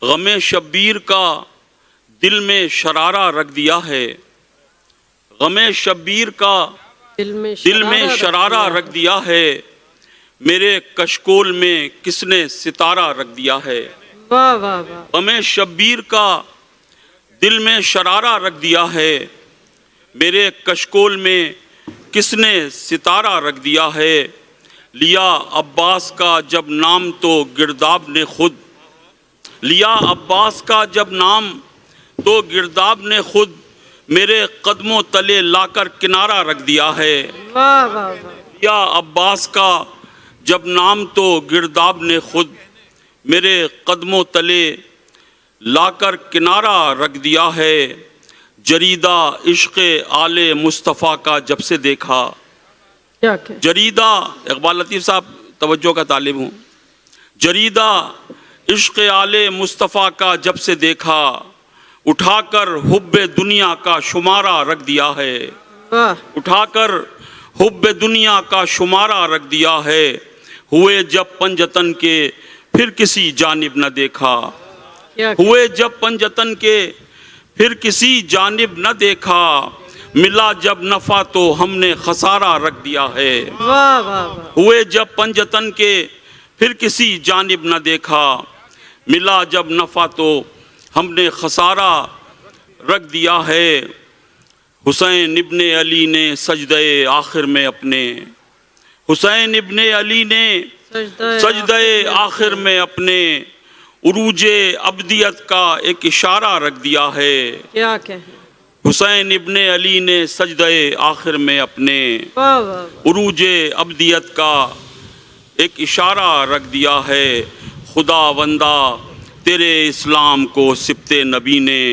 غم شبیر کا دل میں شرارہ رکھ دیا ہے، غم شبیر کا دل میں شرارہ رکھ دیا ہے، میرے کشکول میں کس نے ستارہ رکھ دیا ہے۔ واہ واہ واہ، غم شبیر کا دل میں شرارہ رکھ دیا ہے، میرے کشکول میں کس نے ستارہ رکھ دیا ہے۔ لیا عباس کا جب نام تو گرداب نے خود، لیا عباس کا جب نام تو گرداب نے خود میرے قدموں تلے لا کر کنارہ رکھ دیا ہے۔ واہ واہ واہ، لیا عباس کا جب نام تو گرداب نے خود میرے قدموں تلے لا کر کنارہ رکھ دیا ہے۔ جریدہ عشق آل مصطفیٰ کا جب سے دیکھا، کیا کہ جریدہ، اقبال لطیف صاحب توجہ کا طالب ہوں، جریدہ عشق آل مصطفیٰ کا جب سے دیکھا، اٹھا کر حب دنیا کا شمارہ رکھ دیا ہے، واہ، اٹھا کر حب دنیا کا شمارہ رکھ دیا ہے۔ ہوئے جب پنجتن کے پھر کسی جانب نہ دیکھا، کیا کہ ہوئے جب پنجتن کے پھر کسی جانب نہ دیکھا، ملا جب نفع تو ہم نے خسارہ رکھ دیا ہے۔ واہ واہ واہ، ہوئے جب پنجتن کے پھر کسی جانب نہ دیکھا، ملا جب نفع تو ہم نے خسارہ رکھ دیا ہے۔ حسین ابن علی نے سجدے آخر میں اپنے، حسین ابن علی نے سجدے آخر میں اپنے عروج ابدیت کا ایک اشارہ رکھ دیا ہے۔ کیا کہیں، حسین ابن علی نے سجدے آخر میں اپنے واہ واہ واہ، عروج ابدیت کا ایک اشارہ رکھ دیا ہے۔ خدا وندہ تیرے اسلام کو سبت نبی نے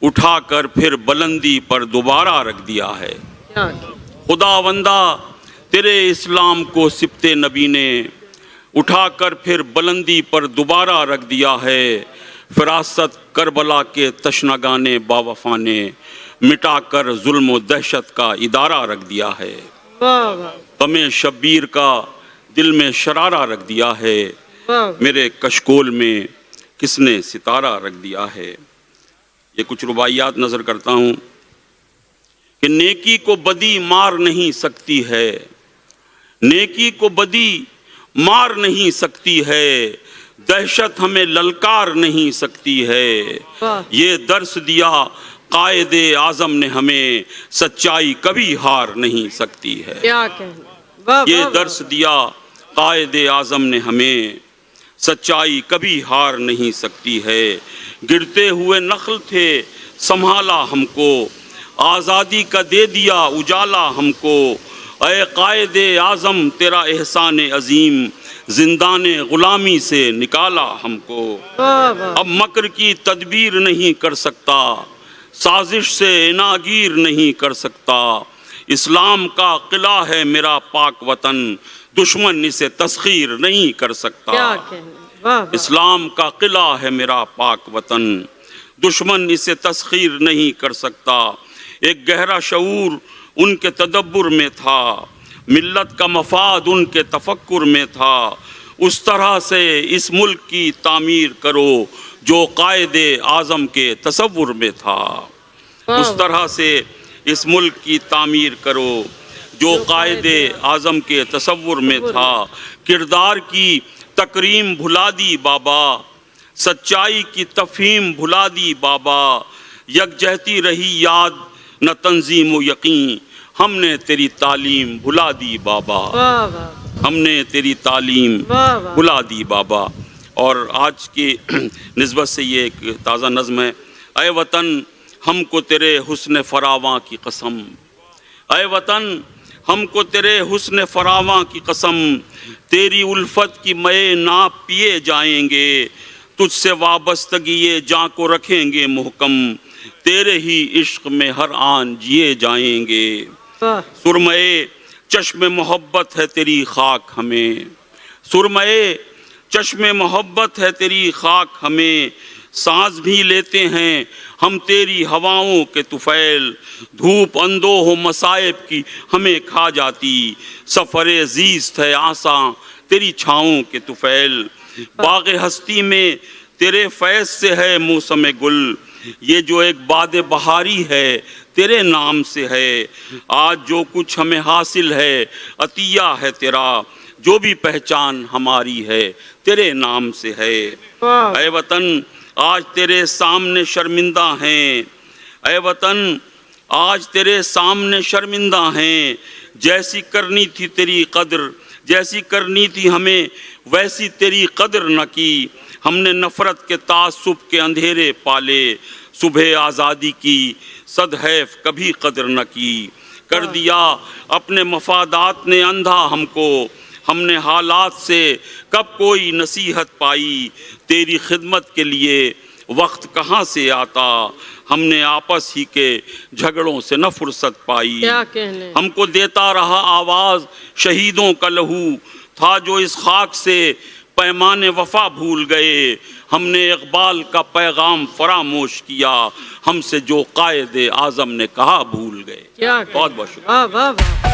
اٹھا کر پھر بلندی پر دوبارہ رکھ دیا ہے۔ کیا کہ خدا وندہ تیرے اسلام کو سبت نبی نے اٹھا کر پھر بلندی پر دوبارہ رکھ دیا ہے۔ فراست کربلا کے تشنگان باوفا نے مٹا کر ظلم و دہشت کا ادارہ رکھ دیا ہے۔ واہ واہ غم شبیر کا دل میں شرارہ رکھ دیا ہے، واہ، میرے کشکول میں کس نے ستارہ رکھ دیا ہے۔ یہ کچھ رباعیات نظر کرتا ہوں کہ نیکی کو بدی مار نہیں سکتی ہے، نیکی کو بدی مار نہیں سکتی ہے، دہشت ہمیں للکار نہیں سکتی ہے۔ واہ، یہ درس دیا قائد اعظم نے ہمیں، سچائی کبھی ہار نہیں سکتی ہے۔ کیا کہیں، واہ یہ واہ درس دیا قائد اعظم نے ہمیں، سچائی کبھی ہار نہیں سکتی ہے۔ گرتے ہوئے نخل تھے سنبھالا ہم کو، آزادی کا دے دیا اجالا ہم کو۔ اے قائد اعظم تیرا احسان عظیم، زندان غلامی سے نکالا ہم کو۔ واہ واہ، اب مکر کی تدبیر نہیں کر سکتا، سازش سے ناگیر نہیں کر سکتا۔ اسلام کا قلعہ ہے میرا پاک وطن، دشمن اسے تسخیر نہیں کر سکتا۔ کیا کہیں، واہ واہ، اسلام کا قلعہ ہے میرا پاک وطن، دشمن اسے تسخیر نہیں کر سکتا۔ ایک گہرا شعور ان کے تدبر میں تھا، ملت کا مفاد ان کے تفکر میں تھا۔ اس طرح سے اس ملک کی تعمیر کرو جو قائد اعظم کے تصور میں تھا، اس طرح سے اس ملک کی تعمیر کرو جو قائد اعظم کے تصور میں تھا۔ کردار کی تکریم بھلا دی بابا، سچائی کی تفہیم بھلا دی بابا، یکجہتی رہی یاد نہ تنظیم و یقین، ہم نے تیری تعلیم بھلا دی بابا، واہ واہ، ہم نے تیری تعلیم واہ واہ، بھلا دی بابا۔ اور آج کی نسبت سے یہ ایک تازہ نظم ہے۔ اے وطن ہم کو تیرے حسن فراواں کی قسم، اے وطن ہم کو تیرے حسن فراواں کی قسم، تیری الفت کی مے نہ پیے جائیں گے، تجھ سے وابستگی جاں کو رکھیں گے محکم، تیرے ہی عشق میں ہر آن جیے جائیں گے۔ واہ، سرمئے چشم محبت ہے تیری خاک ہمیں، سرمئے چشم محبت ہے تیری خاک ہمیں، سانس بھی لیتے ہیں ہم تیری ہواؤں کے طفیل، دھوپ اندوہ و مصائب کی ہمیں کھا جاتی، سفر زیست ہے آساں تیری چھاؤں کے طفیل، باغ ہستی میں تیرے فیض سے ہے موسم گل، یہ جو ایک باد بہاری ہے تیرے نام سے ہے، آج جو کچھ ہمیں حاصل ہے عطیہ ہے تیرا، جو بھی پہچان ہماری ہے تیرے نام سے ہے۔ واہ اے وطن آج تیرے سامنے شرمندہ ہیں، اے وطن آج تیرے سامنے شرمندہ ہیں، جیسی کرنی تھی تیری قدر، جیسی کرنی تھی ہمیں ویسی تیری قدر نہ کی، ہم نے نفرت کے تعصب کے اندھیرے پالے، صبح آزادی کی صدحیف کبھی قدر نہ کی، کر دیا اپنے مفادات نے اندھا ہم کو، ہم نے حالات سے کب کوئی نصیحت پائی، تیری خدمت کے لیے وقت کہاں سے آتا، ہم نے آپس ہی کے جھگڑوں سے نہ فرصت پائی، کیا کہنے، ہم کو دیتا رہا آواز شہیدوں کا لہو، تھا جو اس خاک سے پیمان وفا بھول گئے، ہم نے اقبال کا پیغام فراموش کیا، ہم سے جو قائد اعظم نے کہا بھول گئے۔ کیا بہت بہت شکریہ۔ واہ واہ واہ